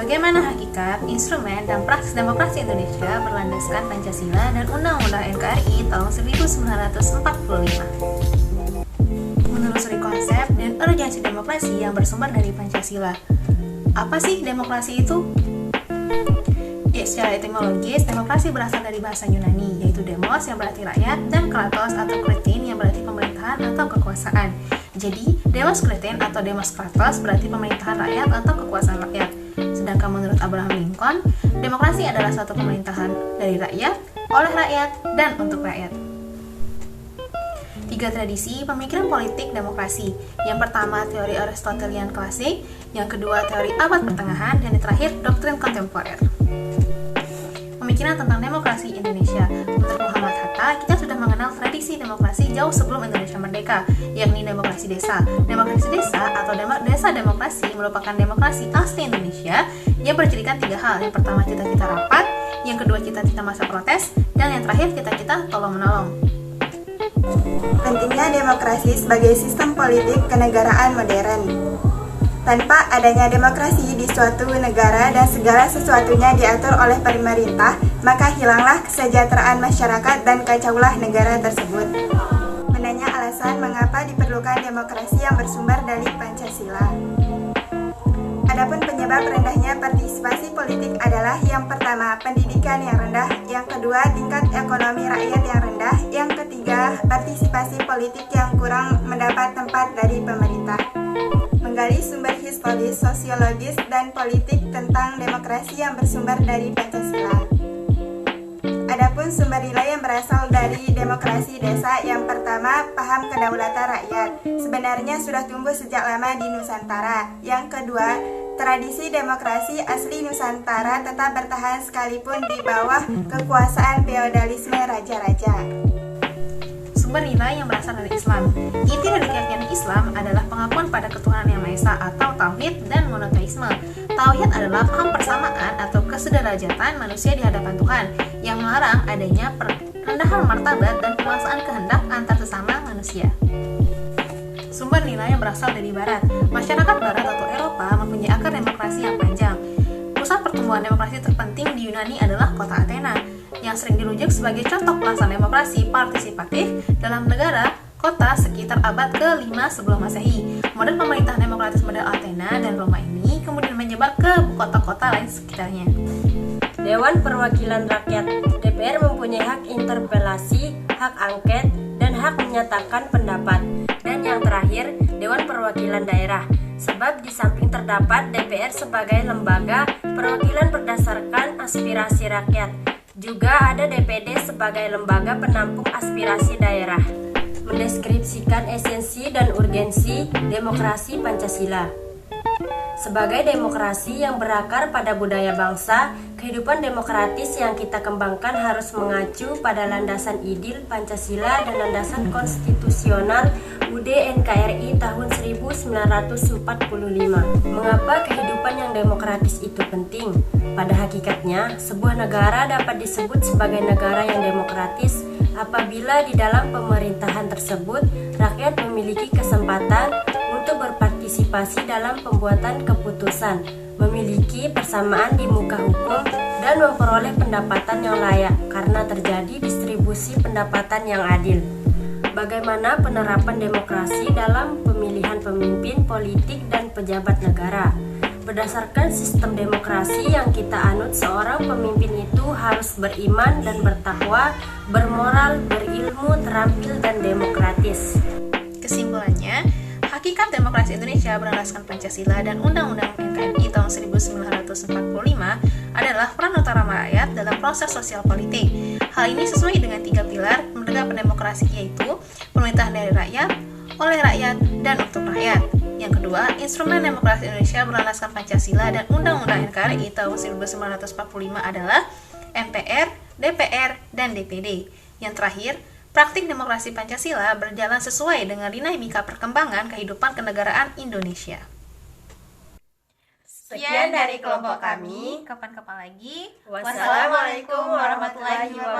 Bagaimana hakikat, instrumen, dan praksis demokrasi Indonesia berlandaskan Pancasila dan Undang-Undang NKRI tahun 1945. Menelusuri konsep dan urgensi demokrasi yang bersumber dari Pancasila. Apa sih demokrasi itu? Ya, secara etimologis, demokrasi berasal dari bahasa Yunani, yaitu demos yang berarti rakyat dan kratos atau kretin yang berarti pemerintahan atau kekuasaan. Jadi, demos kretin atau demos kratos berarti pemerintahan rakyat atau kekuasaan rakyat. Sedangkan menurut Abraham Lincoln, demokrasi adalah suatu pemerintahan dari rakyat, oleh rakyat, dan untuk rakyat. 3 tradisi pemikiran politik demokrasi. Yang pertama, teori Aristotelian klasik, yang kedua, teori abad pertengahan, dan yang terakhir, doktrin kontemporer. Pemikiran tentang demokrasi Indonesia. Menurut Muhammad Hatta, kita sudah mengenal tradisi demokrasi jauh sebelum Indonesia merdeka, yakni demokrasi desa. Demokrasi desa atau desa demokrasi merupakan demokrasi asli Indonesia yang bercirikan 3 hal. Yang pertama, cita-cita rapat, yang kedua, cita-cita masa protes, dan yang terakhir, cita-cita tolong-menolong. Pentingnya demokrasi sebagai sistem politik kenegaraan modern. Tanpa adanya demokrasi di suatu negara dan segala sesuatunya diatur oleh pemerintah, maka hilanglah kesejahteraan masyarakat dan kacaulah negara tersebut. Menanya alasan mengapa diperlukan demokrasi yang bersumber dari Pancasila. Adapun penyebab rendahnya partisipasi politik adalah yang pertama, pendidikan yang rendah, yang kedua, tingkat ekonomi rakyat yang rendah, yang ketiga, partisipasi politik yang kurang mendapat tempat dari pemerintah. Menggali sumber historis, sosiologis, dan politik tentang demokrasi yang bersumber dari Pancasila. Adapun sumber nilai yang berasal dari demokrasi desa, yang pertama, paham kedaulatan rakyat. Sebenarnya sudah tumbuh sejak lama di Nusantara. Yang kedua, tradisi demokrasi asli Nusantara tetap bertahan sekalipun di bawah kekuasaan feodalisme raja-raja. Sumber nilai yang berasal dari Islam. Inti dari keyakinan Islam adalah pengakuan pada ketuhanan yang Maha Esa atau tauhid dan monoteisme. Tauhid adalah paham persamaan atau kesederajatan manusia di hadapan Tuhan yang melarang adanya perendahan martabat dan penguasaan kehendak antar sesama manusia. Sumber nilai yang berasal dari Barat. Masyarakat Barat atau Eropa mempunyai akar demokrasi yang panjang. Pusat pertumbuhan demokrasi terpenting di Yunani adalah kota Athena, yang sering dirujuk sebagai contoh pelaksanaan demokrasi partisipatif dalam negara kota sekitar abad ke-5 sebelum Masehi. Model pemerintahan demokratis model Athena dan Roma ini kemudian menyebar ke kota-kota lain sekitarnya. Dewan Perwakilan Rakyat DPR mempunyai hak interpelasi, hak angket, dan hak menyatakan pendapat. Dan yang terakhir, Dewan Perwakilan Daerah. Sebab di samping terdapat DPR sebagai lembaga perwakilan berdasarkan aspirasi rakyat, juga ada DPD sebagai lembaga penampung aspirasi daerah. Mendeskripsikan esensi dan urgensi demokrasi Pancasila. Sebagai demokrasi yang berakar pada budaya bangsa, kehidupan demokratis yang kita kembangkan harus mengacu pada landasan idil Pancasila dan landasan konstitusional UUD NKRI tahun 1945. Mengapa kehidupan yang demokratis itu penting? Pada hakikatnya, sebuah negara dapat disebut sebagai negara yang demokratis apabila di dalam pemerintahan tersebut rakyat memiliki kesempatan untuk berpartisipasi dalam pembuatan keputusan, memiliki persamaan di muka hukum, dan memperoleh pendapatan yang layak karena terjadi distribusi pendapatan yang adil. Bagaimana penerapan demokrasi dalam pemilihan pemimpin politik dan pejabat negara? Berdasarkan sistem demokrasi yang kita anut, seorang pemimpin itu harus beriman dan bertakwa, bermoral, berilmu, terampil, dan demokratis. Kesimpulannya, hakikat demokrasi Indonesia berlandaskan Pancasila dan Undang-Undang NKRI tahun 1945 adalah peran utama rakyat dalam proses sosial politik. Hal ini sesuai dengan 3 pilar menegakkan demokrasi, yaitu pemerintahan dari rakyat, oleh rakyat, dan untuk rakyat. Yang kedua, instrumen demokrasi Indonesia berlandaskan Pancasila dan Undang-Undang NKRI tahun 1945 adalah MPR, DPR, dan DPD. Yang terakhir, praktik demokrasi Pancasila berjalan sesuai dengan dinamika perkembangan kehidupan kenegaraan Indonesia. Sekian dari kelompok kami. Kapan-kapan lagi. Wassalamualaikum warahmatullahi wabarakatuh.